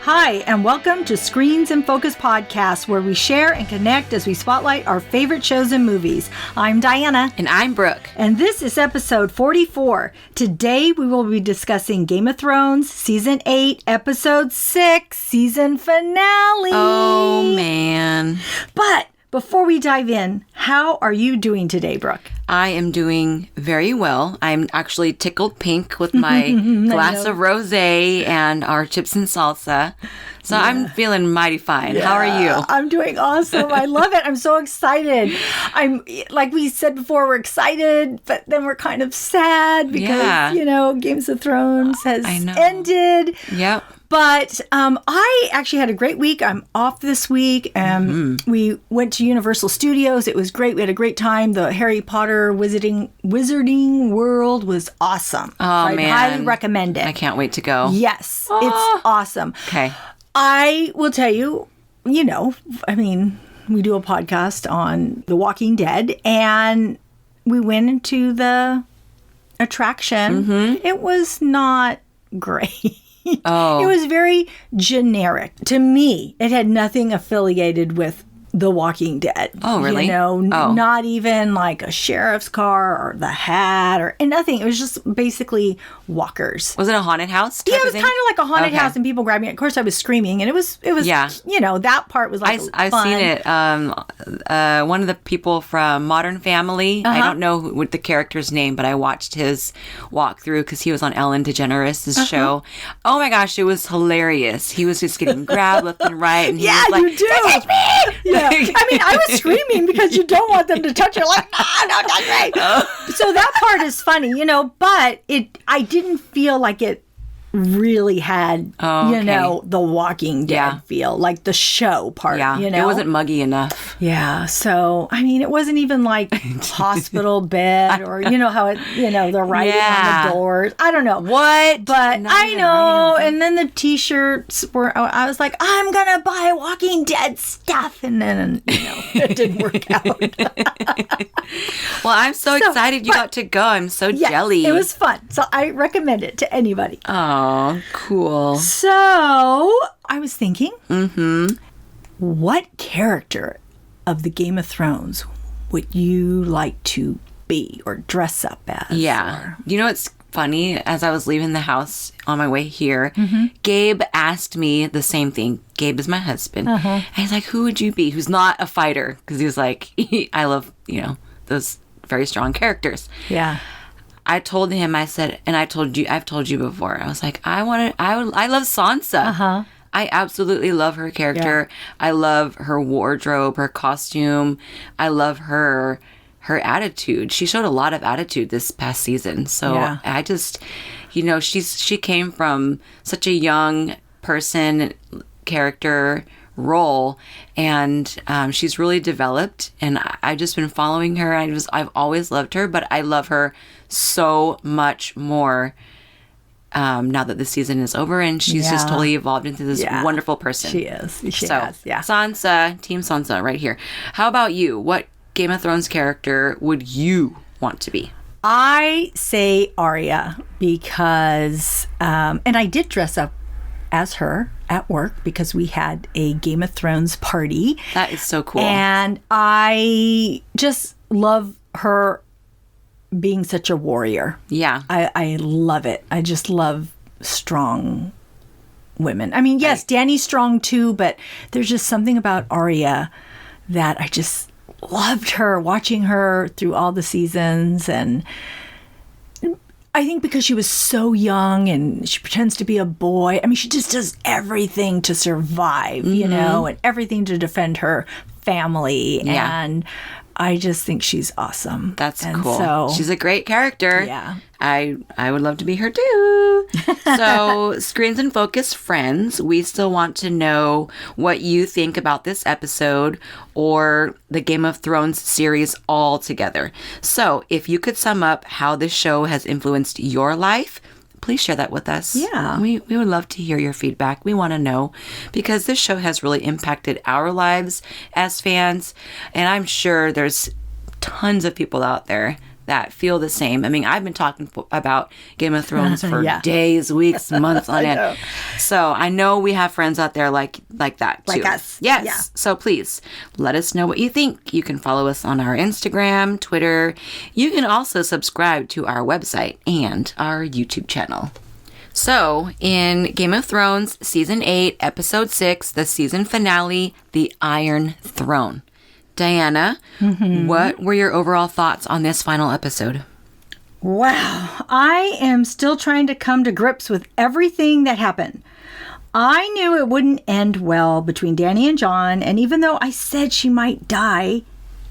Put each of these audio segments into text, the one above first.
Hi, and welcome to Screens in Focus Podcast, where we share and connect as we spotlight our favorite shows and movies. I'm Diana. And I'm Brooke. And this is episode 44. Today we will be discussing Game of Thrones, Season 8, Episode 6, Season Finale. Oh, man. But before we dive in, how are you doing today, Brooke? I am doing very well. I'm actually tickled pink with my glass of rosé and our chips and salsa. So yeah. I'm feeling mighty fine. Yeah. How are you? I'm doing awesome. I love it. I'm so excited. I'm, like we said before, we're excited, but then we're kind of sad because, Games of Thrones has ended. Yep. But I actually had a great week. I'm off this week. We went to Universal Studios. It was great. We had a great time. The Harry Potter Wizarding World was awesome. Oh, I'd man. highly recommend it. I can't wait to go. Yes. It's awesome. Okay. I will tell you, we do a podcast on The Walking Dead, and we went into the attraction. Mm-hmm. It was not great. Oh. It was very generic. To me, it had nothing affiliated with The Walking Dead. Oh, really? Not even like a sheriff's car or the hat or nothing. It was just basically walkers. Was it a haunted house? Yeah, it was kind of like a haunted house and people grabbing it. Of course, I was screaming, and it was that part was like I've fun. seen it. One of the people from Modern Family, I don't know what the character's name, but I watched his walkthrough because he was on Ellen DeGeneres' show. Oh my gosh, it was hilarious. He was just getting grabbed left and right, and he was like, you do. "Touch me!" Yeah. I was screaming because you don't want them to touch you. Like, no, touch me. So that part is funny, but I didn't feel like it really had, the Walking Dead feel, like the show part, It wasn't muggy enough. Yeah. So, it wasn't even like hospital bed or, how it, the writing on the doors. I don't know. What? But I know. And then the t-shirts were, I was like, I'm going to buy Walking Dead stuff. And then, it didn't work out. Well, I'm so excited you got to go. I'm so jelly. It was fun. So I recommend it to anybody. Oh, cool. So I was thinking, what character of the Game of Thrones would you like to be or dress up as? Yeah. It's funny? As I was leaving the house on my way here, Gabe asked me the same thing. Gabe is my husband. And he's like, who would you be? Who's not a fighter? Because he was like, I love, those very strong characters. Yeah. I told him, I said, and I've told you before, I was like, I love Sansa. I absolutely love her character. Yeah. I love her wardrobe, her costume. I love her attitude. She showed a lot of attitude this past season. So I just, she came from such a young person, character, role, and she's really developed, and I've just been following her. I've always loved her, but I love her so much more now that the season is over, and she's just totally evolved into this wonderful person. She is. She has. Sansa, Team Sansa right here. How about you? What Game of Thrones character would you want to be? I say Arya because, and I did dress up as her at work because we had a Game of Thrones party. That is so cool. And I just love her being such a warrior. Yeah. I love it. I just love strong women. Yes, Dany's strong too, but there's just something about Arya that I just loved her, watching her through all the seasons. And I think because she was so young and she pretends to be a boy. She just does everything to survive, and everything to defend her family. Yeah. And I just think she's awesome. That's cool. So, she's a great character. Yeah. I would love to be her too. So, Screens and Focus friends, we still want to know what you think about this episode or the Game of Thrones series altogether. So, if you could sum up how this show has influenced your life, please share that with us. Yeah. We would love to hear your feedback. We want to know because this show has really impacted our lives as fans. And I'm sure there's tons of people out there that feel the same. I mean, I've been talking about Game of Thrones for Yeah. days, weeks, months on end. So I know we have friends out there like that too. Like us. Yes. Yeah. So please let us know what you think. You can follow us on our Instagram, Twitter. You can also subscribe to our website and our YouTube channel. So, in Game of Thrones, Season 8, Episode 6, the season finale, The Iron Throne. Diana, what were your overall thoughts on this final episode? Wow. I am still trying to come to grips with everything that happened. I knew it wouldn't end well between Dany and Jon, and even though I said she might die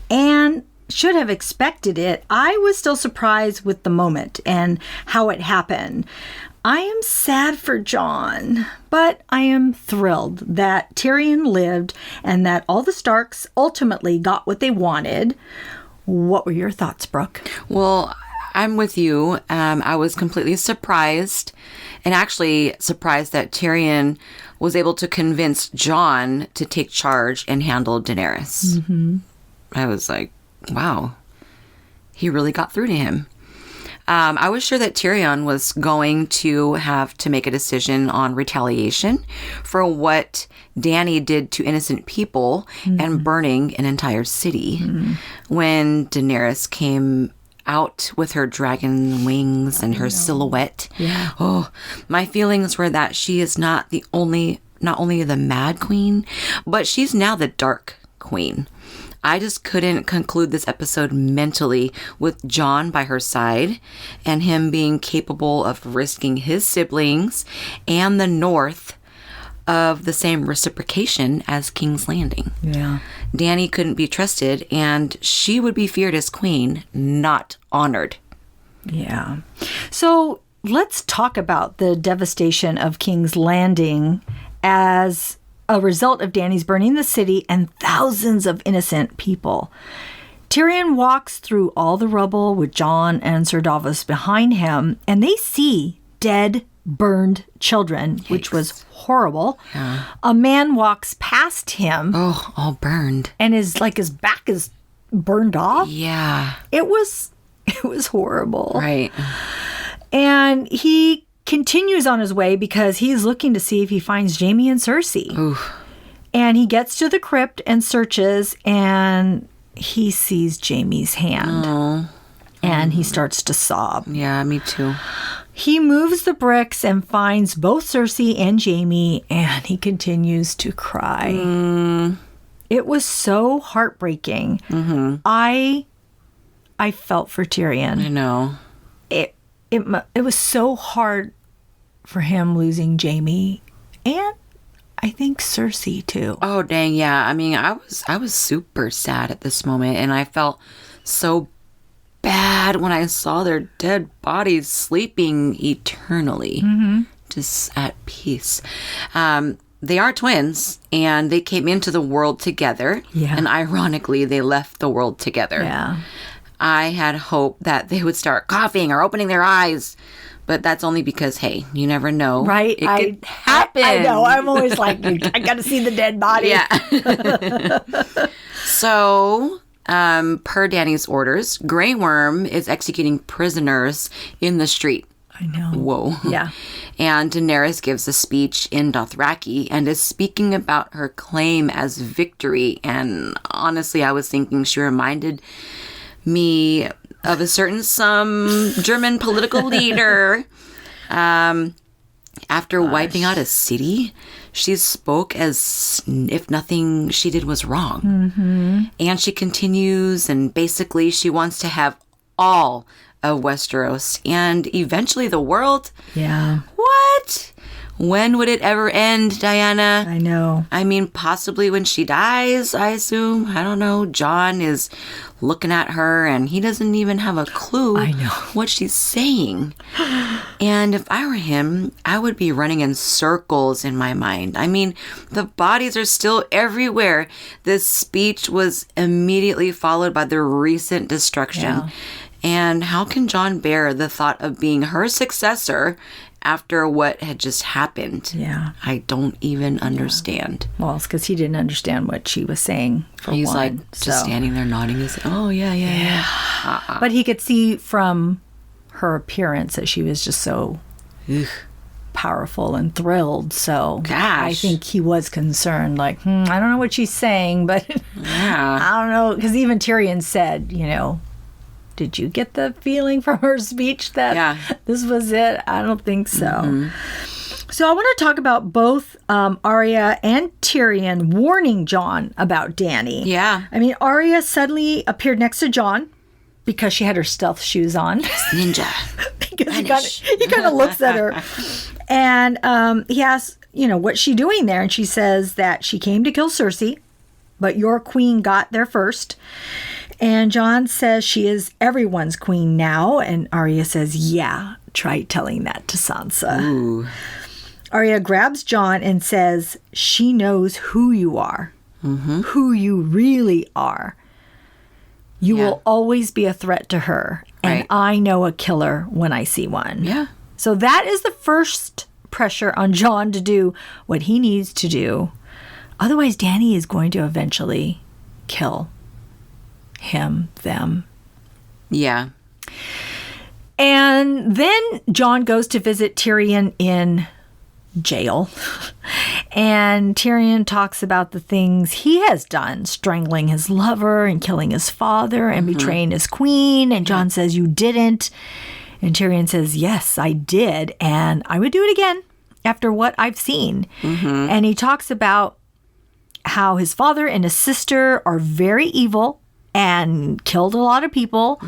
and should have expected it, I was still surprised with the moment and how it happened. I am sad for Jon, but I am thrilled that Tyrion lived and that all the Starks ultimately got what they wanted. What were your thoughts, Brooke? Well, I'm with you. I was completely surprised, and actually surprised that Tyrion was able to convince Jon to take charge and handle Daenerys. I was like, wow, he really got through to him. I was sure that Tyrion was going to have to make a decision on retaliation for what Dany did to innocent people and burning an entire city. When Daenerys came out with her dragon wings and her silhouette, oh, my feelings were that she is not only the Mad Queen, but she's now the Dark Queen. I just couldn't conclude this episode mentally with Jon by her side and him being capable of risking his siblings and the North of the same reciprocation as King's Landing. Yeah. Dany couldn't be trusted, and she would be feared as queen, not honored. Yeah. So let's talk about the devastation of King's Landing as a result of Dany's burning the city and thousands of innocent people. Tyrion walks through all the rubble with Jon and Sir Davos behind him, and they see dead, burned children, which was horrible. Yeah. A man walks past him. Oh, all burned. And his back is burned off. Yeah. It was horrible. Right. And he continues on his way because he's looking to see if he finds Jaime and Cersei. Oof. And he gets to the crypt and searches, and he sees Jaime's hand. Oh. And he starts to sob. Yeah, me too. He moves the bricks and finds both Cersei and Jaime, and he continues to cry. It was so heartbreaking. I felt for Tyrion. I know. It was so hard for him losing Jaime, and I think Cersei too. Oh, dang, yeah. I mean, I was super sad at this moment, and I felt so bad when I saw their dead bodies sleeping eternally, just at peace. They are twins, and they came into the world together, and ironically, they left the world together. Yeah. I had hope that they would start coughing or opening their eyes, but that's only because, hey, you never know. Right. It could happen. I know. I'm always like, I got to see the dead body. Yeah. So, per Dany's orders, Grey Worm is executing prisoners in the street. I know. Whoa. Yeah. And Daenerys gives a speech in Dothraki and is speaking about her claim as victory. And honestly, I was thinking she reminded me of a certain some German political leader. After wiping out a city, she spoke as if nothing she did was wrong. And she continues, and basically she wants to have all of Westeros and eventually the world. Yeah. What? When would it ever end, Diana? I know. I mean, possibly when she dies, I assume. I don't know. Jon is looking at her, and he doesn't even have a clue what she's saying. And if I were him, I would be running in circles in my mind. I mean, the bodies are still everywhere. This speech was immediately followed by the recent destruction. Yeah. And how can Jon bear the thought of being her successor after what had just happened. Yeah. I don't even understand. Well, it's because he didn't understand what she was saying. He's like just standing there nodding his head. Oh, yeah. But he could see from her appearance that she was just so powerful and thrilled. So I think he was concerned, like, I don't know what she's saying, but I don't know. Because even Tyrion said, did you get the feeling from her speech that this was it? I don't think so. Mm-hmm. So I want to talk about both Arya and Tyrion warning Jon about Dany. Yeah. I mean, Arya suddenly appeared next to Jon because she had her stealth shoes on. Ninja. Because he kind of looks at her. And he asks, what's she doing there? And she says that she came to kill Cersei, but your queen got there first. And Jon says she is everyone's queen now. And Arya says, yeah, try telling that to Sansa. Ooh. Arya grabs Jon and says, she knows who you are, who you really are. You will always be a threat to her. And I know a killer when I see one. Yeah. So that is the first pressure on Jon to do what he needs to do. Otherwise, Dany is going to eventually kill them. Yeah. And then Jon goes to visit Tyrion in jail. And Tyrion talks about the things he has done, strangling his lover and killing his father and betraying his queen. And Jon says, you didn't. And Tyrion says, yes, I did. And I would do it again after what I've seen. And he talks about how his father and his sister are very evil and killed a lot of people,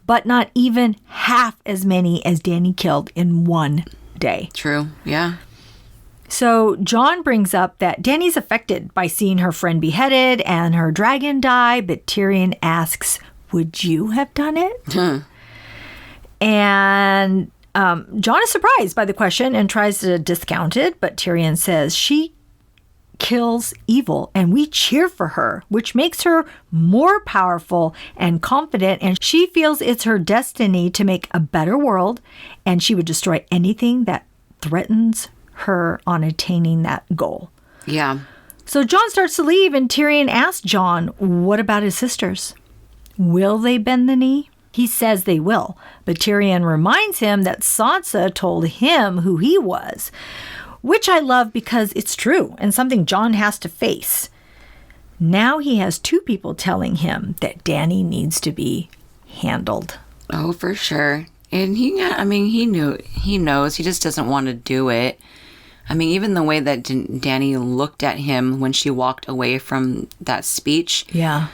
but not even half as many as Dany killed in one day. True. Yeah. So Jon brings up that Dany's affected by seeing her friend beheaded and her dragon die, but Tyrion asks, would you have done it? And Jon is surprised by the question and tries to discount it, but Tyrion says she kills evil and we cheer for her, which makes her more powerful and confident, and she feels it's her destiny to make a better world, and she would destroy anything that threatens her on attaining that goal. Yeah. So Jon starts to leave, and Tyrion asks Jon, what about his sisters? Will they bend the knee? He says they will, but Tyrion reminds him that Sansa told him who he was, which I love because it's true and something Jon has to face. Now he has two people telling him that Dany needs to be handled. Oh, for sure. And he knows. He just doesn't want to do it. I mean, even the way that Dany looked at him when she walked away from that speech. Yeah.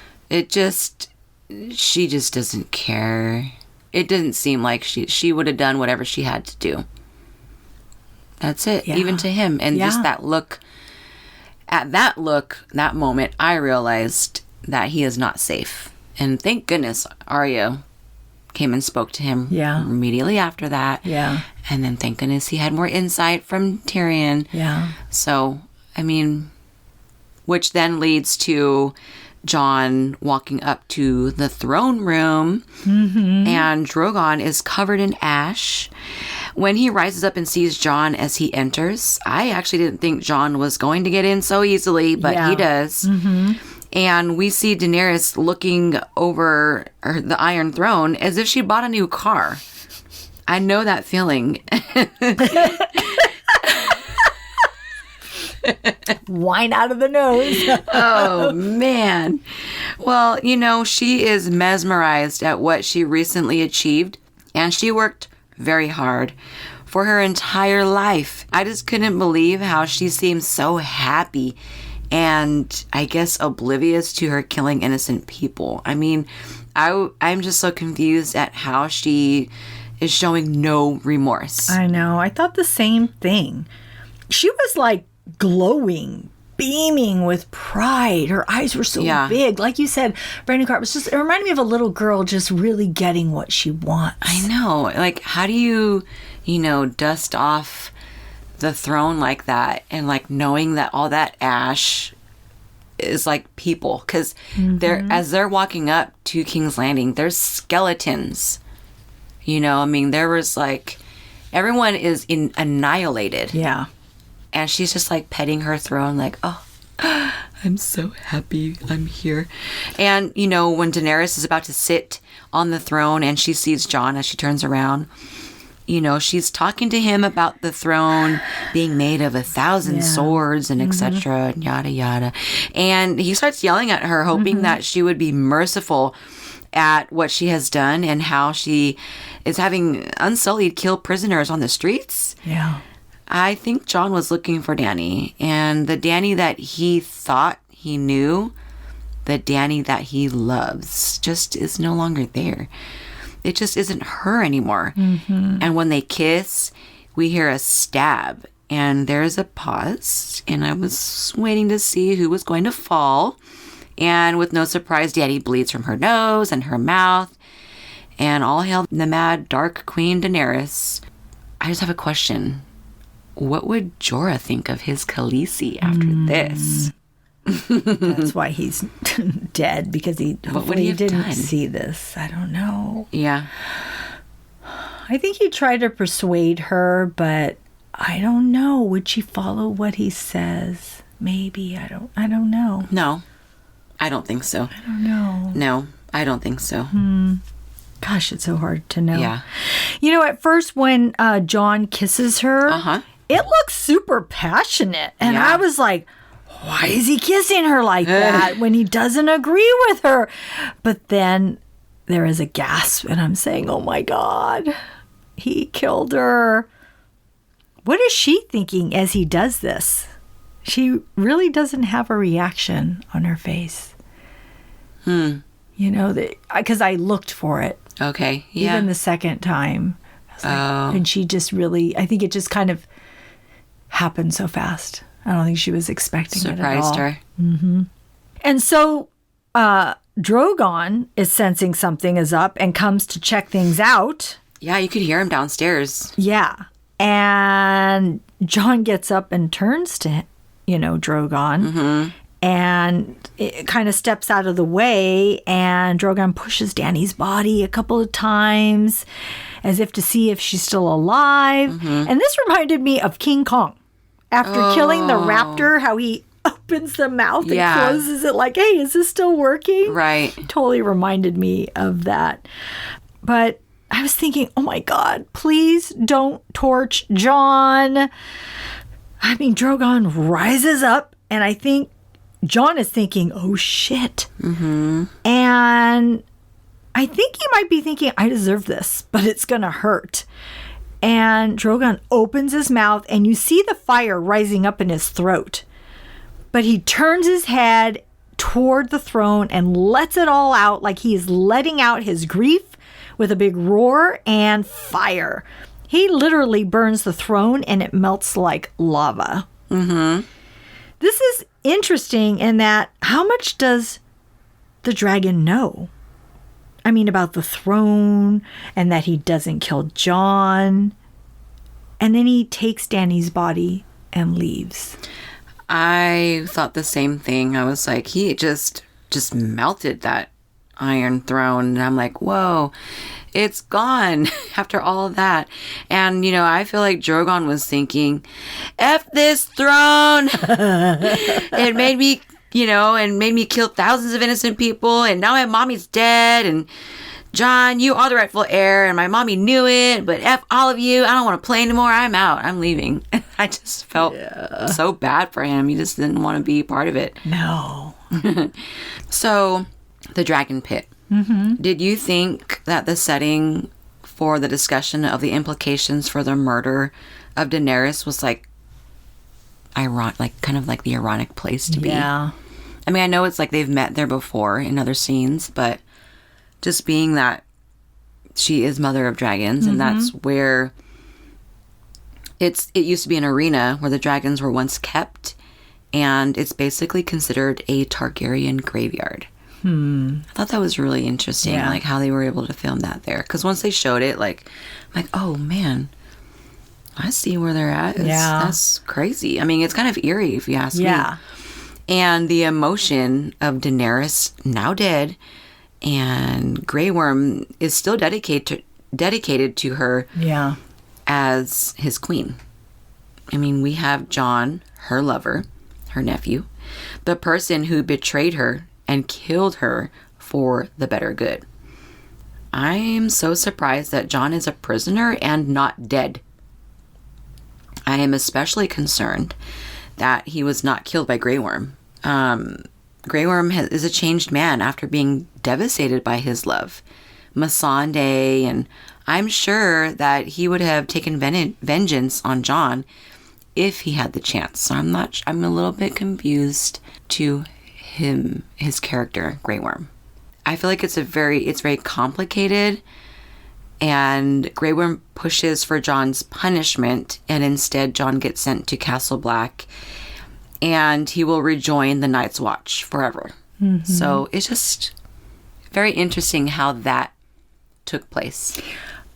She just doesn't care. It didn't seem like she would have done whatever she had to do. That's it, even to him. And just that look, that moment, I realized that he is not safe. And thank goodness Arya came and spoke to him immediately after that. Yeah. And then thank goodness he had more insight from Tyrion. Yeah. So, I mean, which then leads to Jon walking up to the throne room, and Drogon is covered in ash. When he rises up and sees Jon as he enters, I actually didn't think Jon was going to get in so easily, but he does. And we see Daenerys looking over the Iron Throne as if she bought a new car. I know that feeling. Wine out of the nose. Oh, man. Well, she is mesmerized at what she recently achieved, and she worked very hard for her entire life. I just couldn't believe how she seemed so happy and, I guess, oblivious to her killing innocent people. I mean, I'm just so confused at how she is showing no remorse. I know. I thought the same thing. She was like glowing, beaming with pride. Her eyes were so big. Like you said, Brandon Carp it reminded me of a little girl just really getting what she wants. I know. Like, how do you, dust off the throne like that, and like knowing that all that ash is like people? Because as they're walking up to King's Landing, there's skeletons. There was like Everyone is annihilated. Yeah. And she's just like petting her throne like, oh, I'm so happy I'm here. And, you know, when Daenerys is about to sit on the throne and she sees Jon as she turns around, you know, she's talking to him about the throne being made of 1,000 swords and etc. and yada, yada. And he starts yelling at her, hoping that she would be merciful at what she has done and how she is having Unsullied kill prisoners on the streets. Yeah. I think Jon was looking for Dany, and the Dany that he thought he knew, the Dany that he loves, just is no longer there. It just isn't her anymore. And when they kiss, we hear a stab, and there's a pause, and I was waiting to see who was going to fall. And with no surprise, Dany bleeds from her nose and her mouth, and all hail the mad Dark Queen Daenerys. I just have a question. What would Jorah think of his Khaleesi after this? That's why he's dead, because he hopefully didn't see this. I don't know. Yeah. I think he tried to persuade her, but I don't know. Would she follow what he says? Maybe. I don't know. No, I don't think so. I don't know. No, I don't think so. Gosh, it's so hard to know. Yeah. You know, at first when Jon kisses her, it looks super passionate. And I was like, why is he kissing her like that when he doesn't agree with her? But then there is a gasp, and I'm saying, oh my God, he killed her. What is she thinking as he does this? She really doesn't have a reaction on her face. You know, because I looked for it. Okay, yeah. Even the second time. I was like, and she just really, I think it just kind of happened so fast. I don't think she was expecting it at all. Surprised her. And so Drogon is sensing something is up and comes to check things out. Yeah, you could hear him downstairs. Yeah. And Jon gets up and turns to, Drogon. And it kind of steps out of the way, and Drogon pushes Dany's body a couple of times as if to see if she's still alive. And this reminded me of King Kong. After killing the raptor, how he opens the mouth and closes it like, hey, is this still working? Right. Totally reminded me of that. But I was thinking, oh my God, please don't torch Jon. I mean, Drogon rises up, and I think Jon is thinking, oh shit. And I think he might be thinking, I deserve this, but it's going to hurt. And Drogon opens his mouth, and you see the fire rising up in his throat. But he turns his head toward the throne and lets it all out, like he is letting out his grief with a big roar and fire. He literally burns the throne, and it melts like lava. This is interesting in that, how much does the dragon know? I mean, about the throne, and that he doesn't kill Jon. And then he takes Dany's body and leaves. I thought the same thing. I was like, he just melted that Iron Throne. And I'm like, whoa, it's gone after all of that. And, I feel like Drogon was thinking, F this throne. It made me, and made me kill thousands of innocent people. And now my mommy's dead. And Jon, you are the rightful heir. And my mommy knew it. But F all of you. I don't want to play anymore. I'm out. I'm leaving. I just felt so bad for him. He just didn't want to be part of it. No. So, the Dragon Pit. Did you think that the setting for the discussion of the implications for the murder of Daenerys was like ironic, like kind of like the ironic place to be? Yeah. I mean, I know it's like they've met there before in other scenes, but just being that she is Mother of Dragons, and that's where it used to be an arena where the dragons were once kept, and it's basically considered a Targaryen graveyard. I thought that was really interesting, like how they were able to film that there. Because once they showed it, I'm like, oh man, I see where they're at. That's crazy. I mean, it's kind of eerie if you ask me. And the emotion of Daenerys, now dead, and Grey Worm is still dedicated to her. as his queen. I mean, we have Jon, her lover, her nephew, the person who betrayed her and killed her for the better good. I'm so surprised that Jon is a prisoner and not dead. I am especially concerned that he was not killed by Grey Worm. Grey Worm is a changed man after being devastated by his love, Missandei, and I'm sure that he would have taken vengeance on Jon if he had the chance. So I'm a little bit confused to his character, Grey Worm. I feel like it's very complicated, and Grey Worm pushes for Jon's punishment, and instead Jon gets sent to Castle Black, and he will rejoin the Night's Watch forever. Mm-hmm. So it's just very interesting how that took place.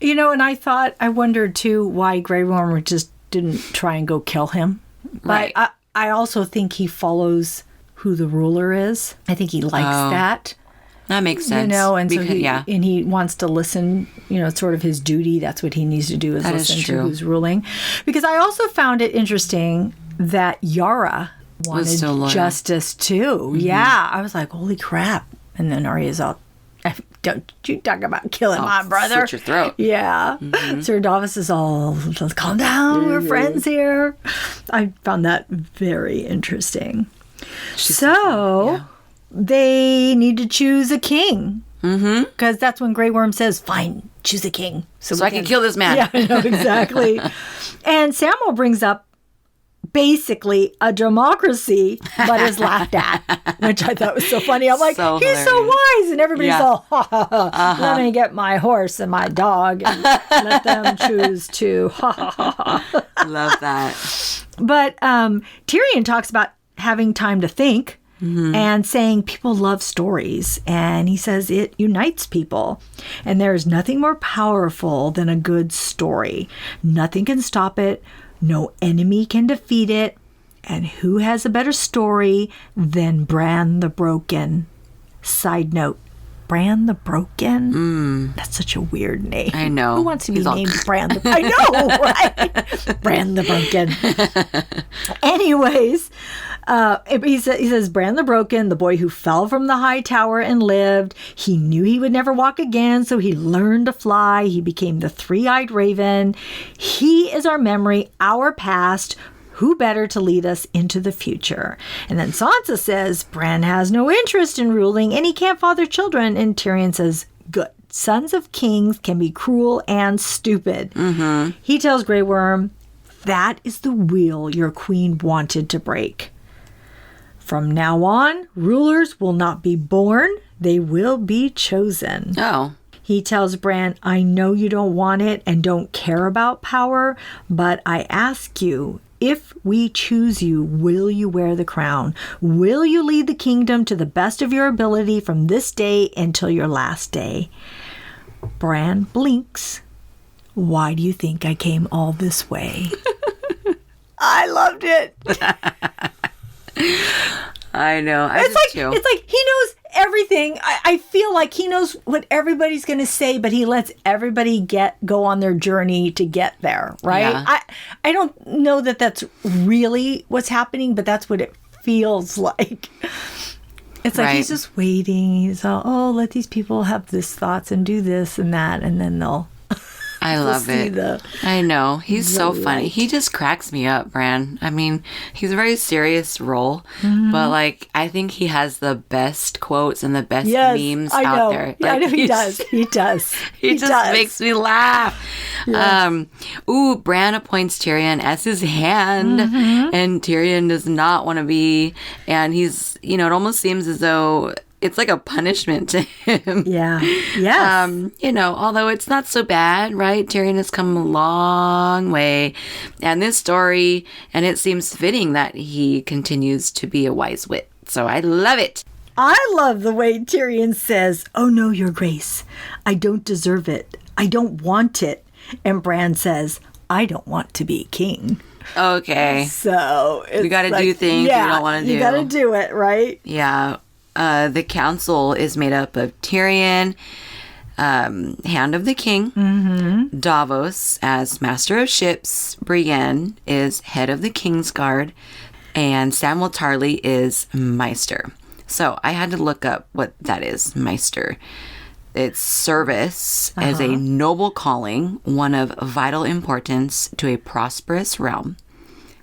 You know, and I wondered too why Grey Worm just didn't try and go kill him. But right. I also think he follows who the ruler is. I think he likes that. That makes sense. You know, and so he wants to listen, you know, it's sort of his duty. That's what he needs to do is listen to who's ruling. Because I also found it interesting that Yara wanted justice too. Mm-hmm. Yeah. I was like, holy crap. And then Arya's all, don't you talk about killing my brother. Slit your throat. Yeah. Mm-hmm. Sir Davos is all, calm down, we're friends here. I found that very interesting. They need to choose a king. Mm-hmm. Because that's when Grey Worm says, fine, choose a king. So I can kill this man. Yeah, I know, exactly. And Samwell brings up basically a democracy, but is laughed at, which I thought was so funny. I'm like, he's so wise. And everybody's all, ha, ha, ha. Let me get my horse and my dog and let them choose to, ha, ha, ha, ha. Love that. But Tyrion talks about having time to think. Mm-hmm. And saying people love stories. And he says it unites people. And there is nothing more powerful than a good story. Nothing can stop it. No enemy can defeat it. And who has a better story than Bran the Broken? Side note, Bran the Broken? That's such a weird name. I know. Who wants to be named Bran the Broken? I know, right? Bran the Broken. Anyways, he says, Bran the Broken, the boy who fell from the high tower and lived. He knew he would never walk again, so he learned to fly. He became the three-eyed raven. He is our memory, our past. Who better to lead us into the future? And then Sansa says, Bran has no interest in ruling, and he can't father children. And Tyrion says, good. Sons of kings can be cruel and stupid. Mm-hmm. He tells Grey Worm, that is the wheel your queen wanted to break. From now on, rulers will not be born, they will be chosen. Oh. He tells Bran, I know you don't want it and don't care about power, but I ask you, if we choose you, will you wear the crown? Will you lead the kingdom to the best of your ability from this day until your last day? Bran blinks. Why do you think I came all this way? I loved it. I know. It's like he knows everything. I feel like he knows what everybody's going to say, but he lets everybody go on their journey to get there, right? Yeah. I don't know that that's really what's happening, but that's what it feels like. It's like he's just waiting. He's all, let these people have this thoughts and do this and that, and then they'll... I love it. I know. He's so funny. He just cracks me up, Bran. I mean, he's a very serious role, but like, I think he has the best quotes and the best memes out there. Yeah, like, I know he does. He does. He just makes me laugh. Yes. Bran appoints Tyrion as his hand, and Tyrion does not want to be, and he's, it almost seems as though it's like a punishment to him. Yeah. Yes. Although it's not so bad, right? Tyrion has come a long way. And this story, and it seems fitting that he continues to be a wise wit. So I love it. I love the way Tyrion says, oh no, your grace. I don't deserve it. I don't want it. And Bran says, I don't want to be king. Okay. So we got to do things we don't want to do. You got to do it, right? Yeah. The council is made up of Tyrion, Hand of the King, Davos as Master of Ships, Brienne is Head of the King's Guard, and Samuel Tarly is Meister. So I had to look up what that is, Meister. It's service as a noble calling, one of vital importance to a prosperous realm.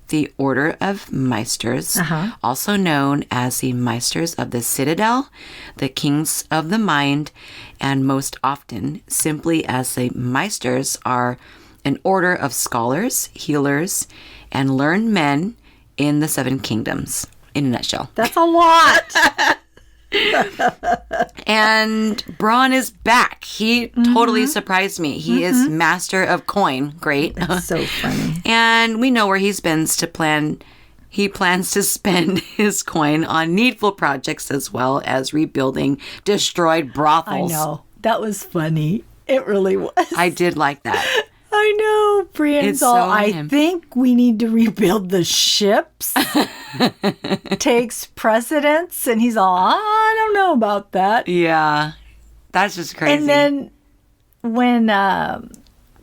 The Order of Meisters, also known as the Meisters of the Citadel, the Kings of the Mind, and most often simply as the Meisters, are an order of scholars, healers, and learned men in the Seven Kingdoms, in a nutshell. That's a lot. And Bronn is back. He totally surprised me. He is Master of Coin. Great. That's so funny. And we know where he plans to spend his coin on needful projects as well as rebuilding destroyed brothels. I know. That was funny. It really was. I did like that. I know. Brienne's all, I think we need to rebuild the ships. Takes precedence. And he's all, I don't know about that. Yeah. That's just crazy. And then when,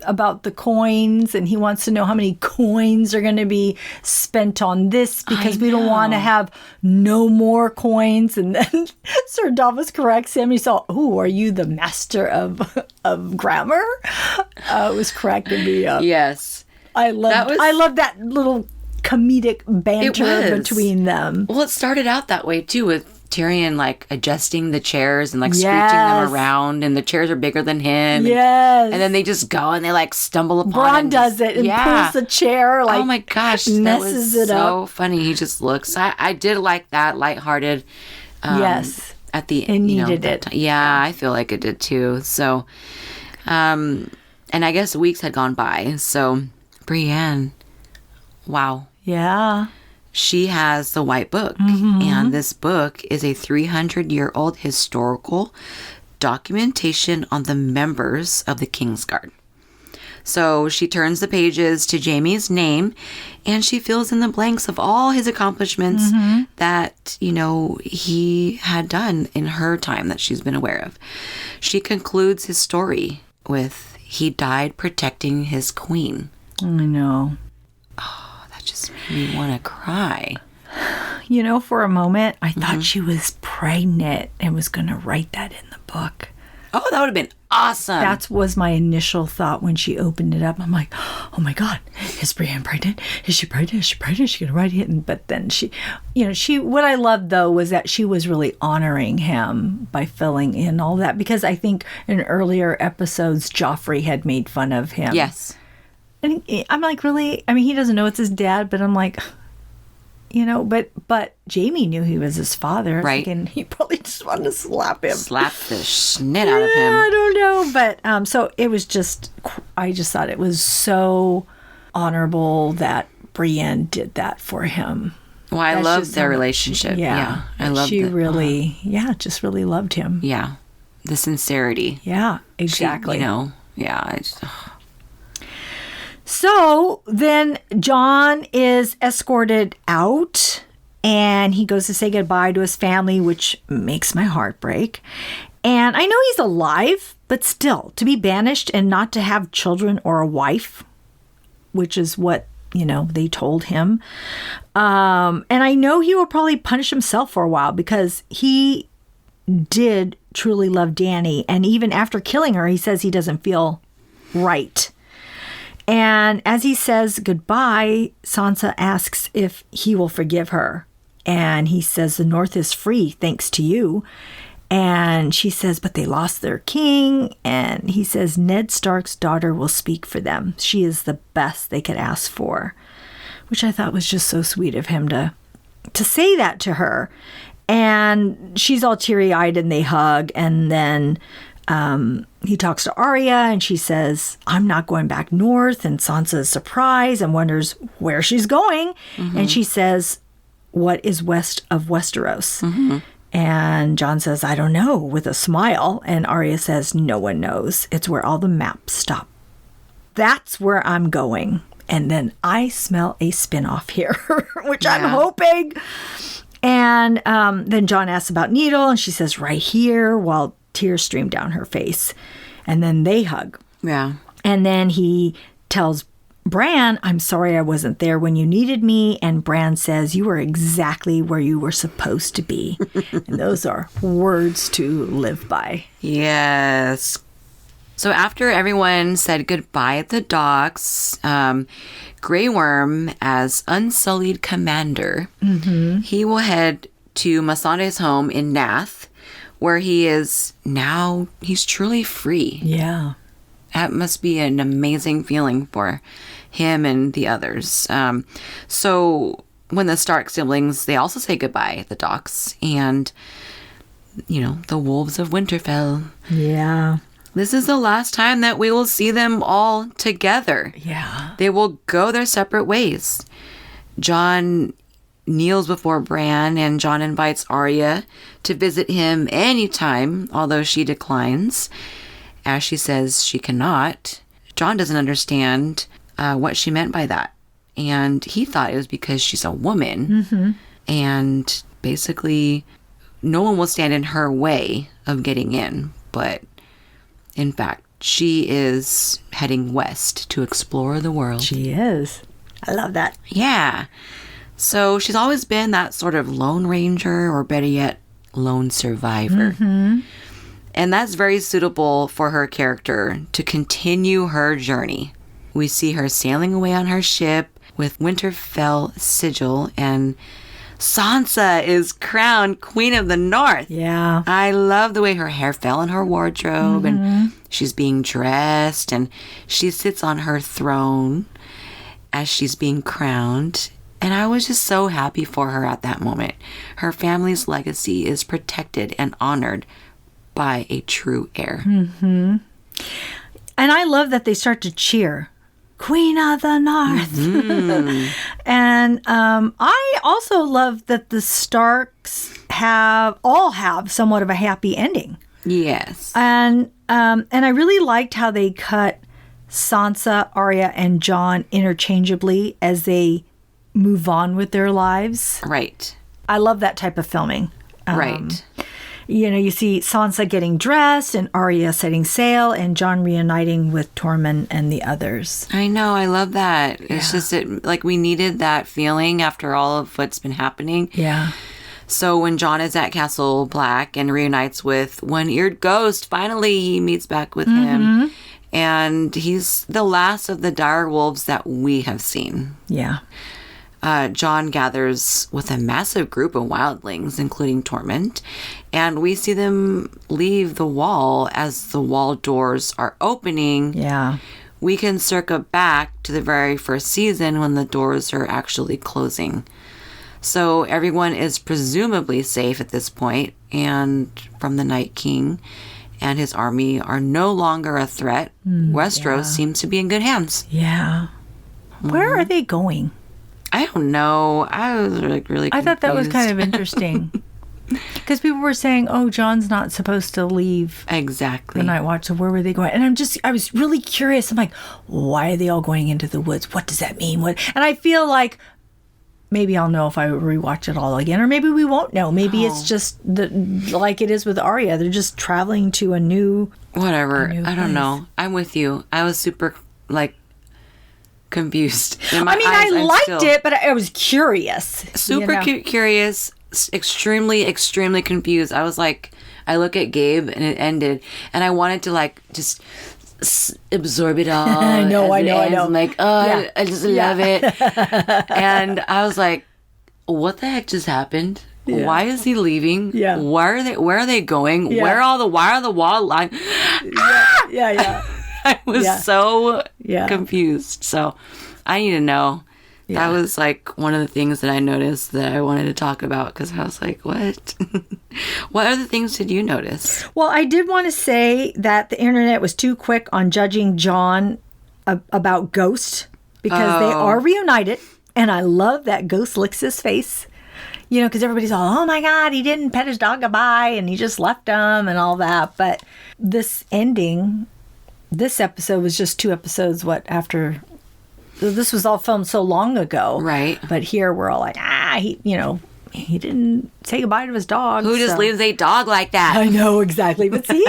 about the coins, and he wants to know how many coins are going to be spent on this because we don't want to have no more coins. And then Sir Davos corrects him. He's all, "Oh, are you the master of grammar?" It was cracking me up. Yes, I love that little comedic banter between them. Well, it started out that way too, with Tyrion like adjusting the chairs and like scooching them around, and the chairs are bigger than him. Yes. And then they just go and they like stumble upon Bronn does it and pulls the chair, like, oh my gosh, messes that was it so up. funny. He just looks, I did like that lighthearted. Yes. At the it needed it. Yeah, I feel like it did too. So, and I guess weeks had gone by. So Brienne, wow. Yeah. She has the White Book, and this book is a 300-year-old historical documentation on the members of the Kingsguard. So she turns the pages to Jaime's name, and she fills in the blanks of all his accomplishments that, you know, he had done in her time that she's been aware of. She concludes his story with, he died protecting his queen. I know. Just made me want to cry. You know, for a moment, I thought she was pregnant and was going to write that in the book. Oh, that would have been awesome. That was my initial thought when she opened it up. I'm like, oh my God, is Brienne pregnant? Is she pregnant? Is she pregnant? Is she going to write it? But then she, what I loved though was that she was really honoring him by filling in all that, because I think in earlier episodes, Joffrey had made fun of him. Yes. And I'm like, really? I mean, he doesn't know it's his dad, but I'm like, but Jaime knew he was his father. Right. And he probably just wanted to slap him. Slap the snit out of him. I don't know. But so it was I just thought it was so honorable that Brienne did that for him. Well, I love their relationship. Yeah. I love she really, just really loved him. Yeah. The sincerity. Yeah, exactly. Yeah. So then Jon is escorted out, and he goes to say goodbye to his family, which makes my heart break. And I know he's alive, but still, to be banished and not to have children or a wife, which is what, they told him. And I know he will probably punish himself for a while, because he did truly love Dany. And even after killing her, he says he doesn't feel right. And as he says goodbye, Sansa asks if he will forgive her. And he says, the North is free, thanks to you. And she says, but they lost their king. And he says, Ned Stark's daughter will speak for them. She is the best they could ask for. Which I thought was just so sweet of him to say that to her. And she's all teary-eyed and they hug. And then he talks to Arya, and she says, I'm not going back north. And Sansa is surprised and wonders where she's going. And she says, what is west of Westeros? And Jon says, I don't know, with a smile. And Arya says, no one knows. It's where all the maps stop. That's where I'm going. And then I smell a spinoff here, which I'm hoping. And then Jon asks about Needle, and she says, right here, while tears stream down her face. And then they hug. Yeah. And then he tells Bran, I'm sorry I wasn't there when you needed me. And Bran says, you were exactly where you were supposed to be. And those are words to live by. Yes. So after everyone said goodbye at the docks, Grey Worm, as Unsullied Commander, he will head to Missandei's home in Nath, where he's truly free. Yeah. That must be an amazing feeling for him and the others. So when the Stark siblings, they also say goodbye at the docks. And, the wolves of Winterfell. Yeah. This is the last time that we will see them all together. Yeah. They will go their separate ways. Jon kneels before Bran, and Jon invites Arya to visit him anytime, although she declines, as she says she cannot. Jon doesn't understand what she meant by that. And he thought it was because she's a woman. And basically, no one will stand in her way of getting in. But in fact, she is heading west to explore the world. She is. I love that. Yeah. So she's always been that sort of lone ranger, or better yet, lone survivor. And that's very suitable for her character to continue her journey. We see her sailing away on her ship with Winterfell sigil, and Sansa is crowned Queen of the North. Yeah. I love the way her hair fell in her wardrobe, and she's being dressed, and she sits on her throne as she's being crowned. And I was just so happy for her at that moment. Her family's legacy is protected and honored by a true heir. And I love that they start to cheer, Queen of the North. And I also love that the Starks all have somewhat of a happy ending. Yes. And I really liked how they cut Sansa, Arya, and Jon interchangeably as they move on with their lives. Right. I love that type of filming. Right. You see Sansa getting dressed and Arya setting sail and Jon reuniting with Tormund and the others. I know. I love that. It's just like we needed that feeling after all of what's been happening. Yeah. So when Jon is at Castle Black and reunites with One-Eared Ghost, finally he meets back with him. And he's the last of the dire wolves that we have seen. Yeah. Jon gathers with a massive group of wildlings, including Tormund, and we see them leave the wall as the wall doors are opening. Yeah. We can circle back to the very first season when the doors are actually closing. So everyone is presumably safe at this point, and from the Night King and his army are no longer a threat. Westeros seems to be in good hands. Yeah. Where are they going? I don't know. I was really confused. I thought that was kind of interesting. Because people were saying, oh, Jon's not supposed to leave Exactly. the Night Watch. So where were they going? And I was really curious. I'm like, why are they all going into the woods? What does that mean? And I feel like maybe I'll know if I rewatch it all again. Or maybe we won't know. Maybe it's just like it is with Arya. They're just traveling to a new... Whatever. a new I don't place. know. I'm with you. I was super, confused. I liked it, but I was curious. Super curious, extremely, extremely confused. I was like, I look at Gabe and it ended, and I wanted to just absorb it all. I know. I'm like, I just love it. And I was like, what the heck just happened? Yeah. Why is he leaving? Yeah. Where are they going? Yeah. Why are the wall lines? Yeah. I was so confused. So I need to know. Yeah. That was one of the things that I noticed that I wanted to talk about, because I was like, what? What other things did you notice? Well, I did want to say that the internet was too quick on judging Jon about Ghost, because they are reunited. And I love that Ghost licks his face. Because everybody's all, oh my God, he didn't pet his dog goodbye and he just left him and all that. But this ending, this episode was just 2 episodes, this was all filmed so long ago. Right. But here we're all like, he didn't say goodbye to his dog. Who just leaves a dog like that? I know, exactly. But see,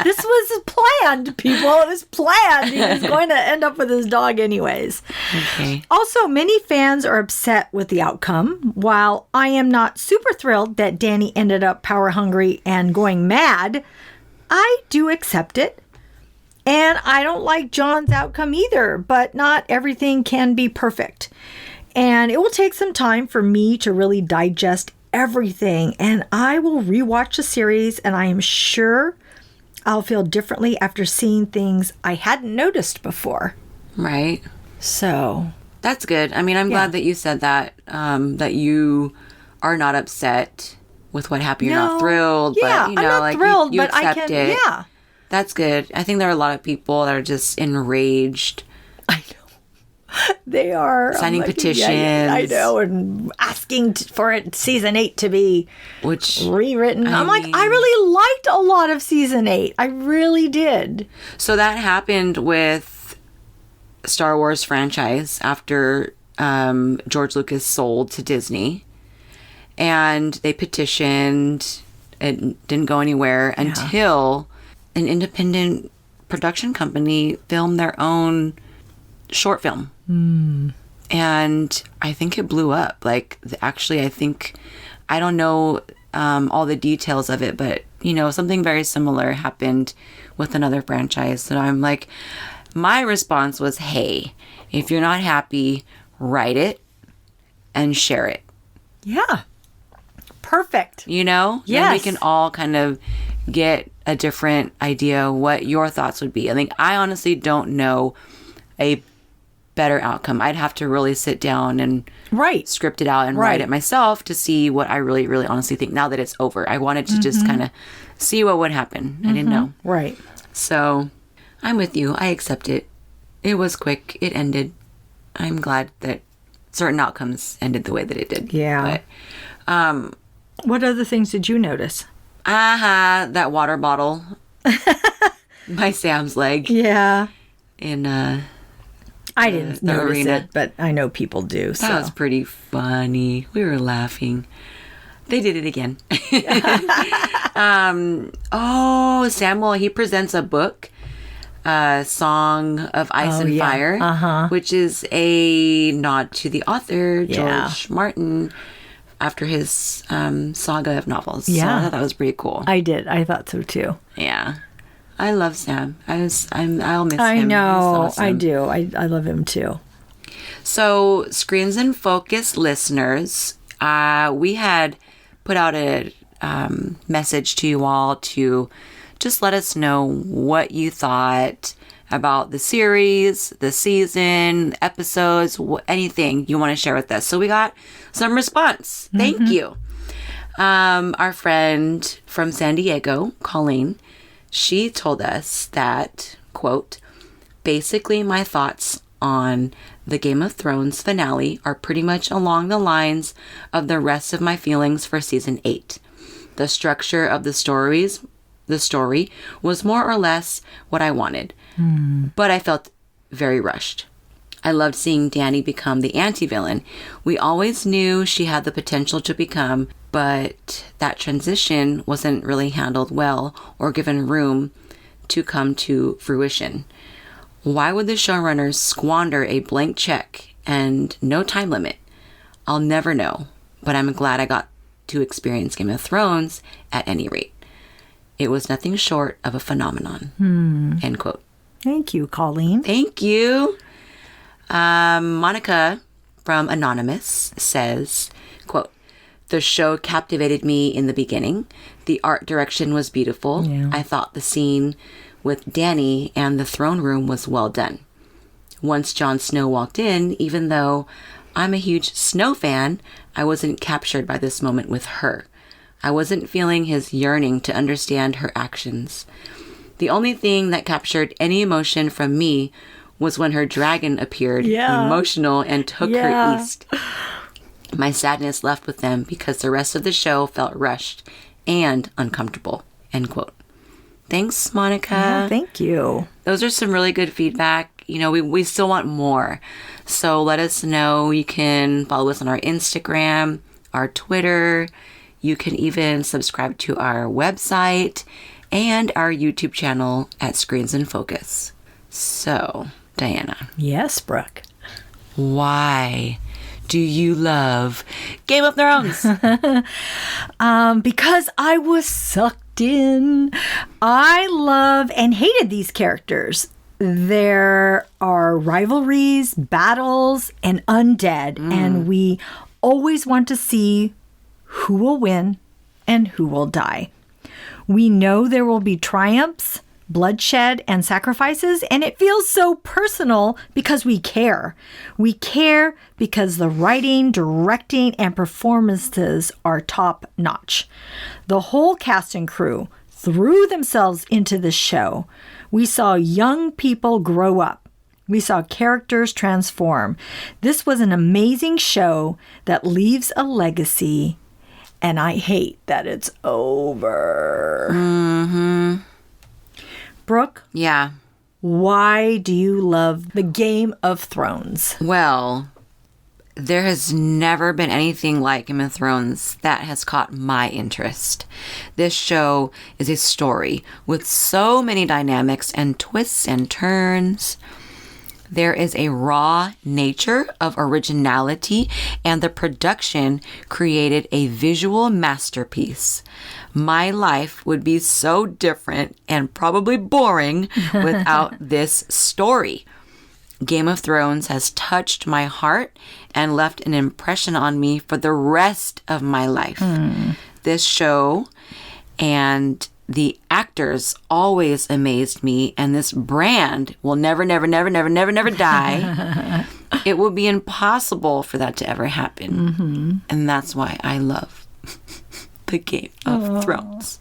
this was planned, people. It was planned. He was going to end up with his dog anyways. Okay. Also, many fans are upset with the outcome. While I am not super thrilled that Dany ended up power hungry and going mad, I do accept it. And I don't like Jon's outcome either, but not everything can be perfect. And it will take some time for me to really digest everything. And I will rewatch the series, and I am sure I'll feel differently after seeing things I hadn't noticed before. Right. So. That's good. I mean, I'm glad that you said that, that you are not upset with what happened. You're not thrilled. Yeah, but, you know, I'm not like, thrilled, you but I accept can, it. yeah. That's good. I think there are a lot of people that are just enraged. I know. They are. Signing petitions. I know, and asking for it, season 8 to be rewritten. I really liked a lot of season 8. I really did. So that happened with Star Wars franchise after George Lucas sold to Disney. And they petitioned. It didn't go anywhere until an independent production company filmed their own short film. And I think it blew up. Like, actually, I don't know all the details of it, but, you know, something very similar happened with another franchise. So I'm like, my response was, hey, if you're not happy, write it and share it. Yeah. Perfect. You know? Yes. Then we can all kind of get a different idea what your thoughts would be. I think I honestly don't know a better outcome. I'd have to really sit down and script it out and write it myself to see what I really, really honestly think now that it's over. I wanted to just kind of see what would happen. I didn't know. Right. So I'm with you. I accept it. It was quick. It ended. I'm glad that certain outcomes ended the way that it did. Yeah. But, what other things did you notice? That water bottle by Sam's leg. Yeah. In I didn't notice arena. it, but I know people do. That was pretty funny. We were laughing. They did it again. Samuel, he presents a book, Song of Ice and Fire, which is a nod to the author, George Martin, after his saga of novels. Yeah. So I thought that was pretty cool. I did. I thought so too. Yeah. I love Sam. I'll miss him. I know. Awesome. I do. I love him too. So, Screens and Focus listeners, we had put out a message to you all to just let us know what you thought about the series, the season, episodes, anything you want to share with us. So we got some response. Thank you. Our friend from San Diego, Colleen, she told us that, quote, basically my thoughts on the Game of Thrones finale are pretty much along the lines of the rest of my feelings for season 8. The structure of the story was more or less what I wanted, but I felt very rushed. I loved seeing Dany become the anti-villain. We always knew she had the potential to become, but that transition wasn't really handled well or given room to come to fruition. Why would the showrunners squander a blank check and no time limit? I'll never know, but I'm glad I got to experience Game of Thrones at any rate. It was nothing short of a phenomenon. End quote. Thank you, Colleen. Thank you. Monica from Anonymous says, quote, the show captivated me in the beginning. The art direction was beautiful. Yeah. I thought the scene with Dany and the throne room was well done. Once Jon Snow walked in, even though I'm a huge Snow fan, I wasn't captured by this moment with her. I wasn't feeling his yearning to understand her actions. The only thing that captured any emotion from me was when her dragon appeared, emotional, and took her east. My sadness left with them because the rest of the show felt rushed and uncomfortable. End quote. Thanks, Monica. Yeah, thank you. Those are some really good feedback. You know, we still want more. So let us know. You can follow us on our Instagram, our Twitter. You can even subscribe to our website and our YouTube channel at Screens in Focus. So, Diana. Yes, Brooke. Why do you love Game of Thrones? Because I was sucked in. I love and hated these characters. There are rivalries, battles, and undead, and we always want to see who will win and who will die. We know there will be triumphs, bloodshed, and sacrifices, and it feels so personal because we care. We care because the writing, directing, and performances are top notch. The whole cast and crew threw themselves into this show. We saw young people grow up. We saw characters transform. This was an amazing show that leaves a legacy, and I hate that it's over. Mm-hmm. Brooke? Yeah. Why do you love the Game of Thrones? Well, there has never been anything like Game of Thrones that has caught my interest. This show is a story with so many dynamics and twists and turns. There is a raw nature of originality, and the production created a visual masterpiece. My life would be so different and probably boring without this story. Game of Thrones has touched my heart and left an impression on me for the rest of my life. This show and the actors always amazed me, and this brand will never die. It will be impossible for that to ever happen. And that's why I love the Game of Thrones.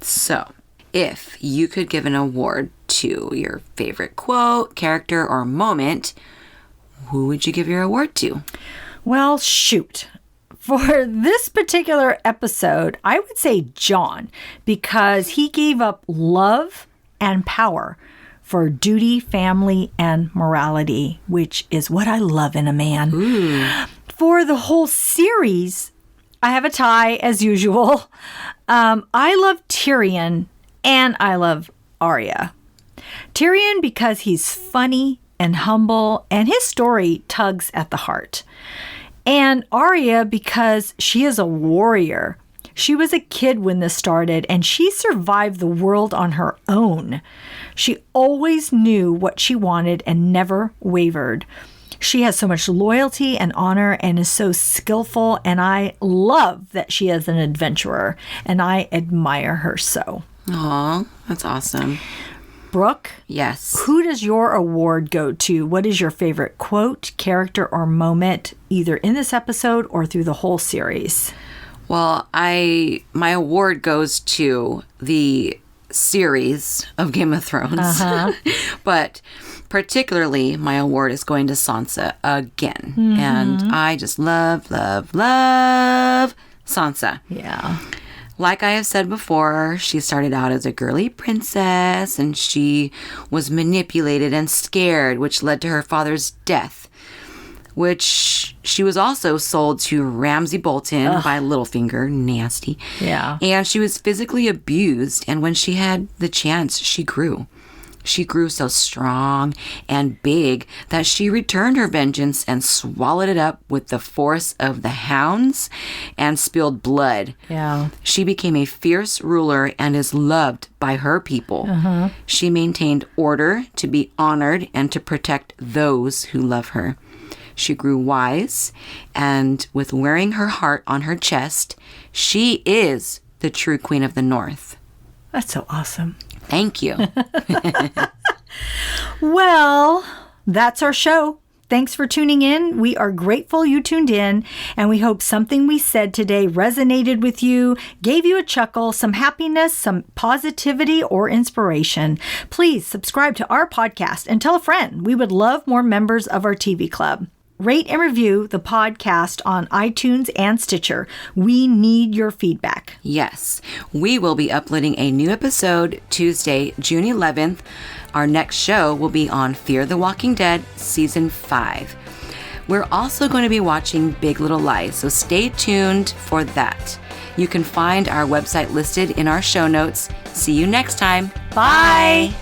So, if you could give an award to your favorite quote, character, or moment, who would you give your award to? Well, shoot. For this particular episode, I would say Jon, because he gave up love and power for duty, family, and morality, which is what I love in a man. For the whole series, I have a tie as usual. I love Tyrion and I love Arya. Tyrion because he's funny and humble, and his story tugs at the heart. And Arya because she is a warrior. She was a kid when this started, and she survived the world on her own. She always knew what she wanted and never wavered. She has so much loyalty and honor and is so skillful, and I love that she is an adventurer, and I admire her so. Aw, that's awesome. Brooke? Yes. Who does your award go to? What is your favorite quote, character, or moment, either in this episode or through the whole series? Well, my award goes to the series of Game of Thrones. But particularly, my award is going to Sansa again. And I just love Sansa. Yeah. Like I have said before, she started out as a girly princess, and she was manipulated and scared, which led to her father's death, which she was also sold to Ramsay Bolton by Littlefinger. Nasty. Yeah. And she was physically abused, and when she had the chance, she grew. She grew so strong and big that she returned her vengeance and swallowed it up with the force of the hounds and spilled blood. Yeah. She became a fierce ruler and is loved by her people. She maintained order to be honored and to protect those who love her. She grew wise, and with wearing her heart on her chest, she is the true Queen of the North. That's so awesome. Thank you. Well, that's our show. Thanks for tuning in. We are grateful you tuned in, and we hope something we said today resonated with you, gave you a chuckle, some happiness, some positivity, or inspiration. Please subscribe to our podcast and tell a friend. We would love more members of our TV club. Rate and review the podcast on iTunes and Stitcher. We need your feedback. Yes, we will be uploading a new episode Tuesday, June 11th. Our next show will be on Fear the Walking Dead Season 5. We're also going to be watching Big Little Lies, so stay tuned for that. You can find our website listed in our show notes. See you next time. Bye.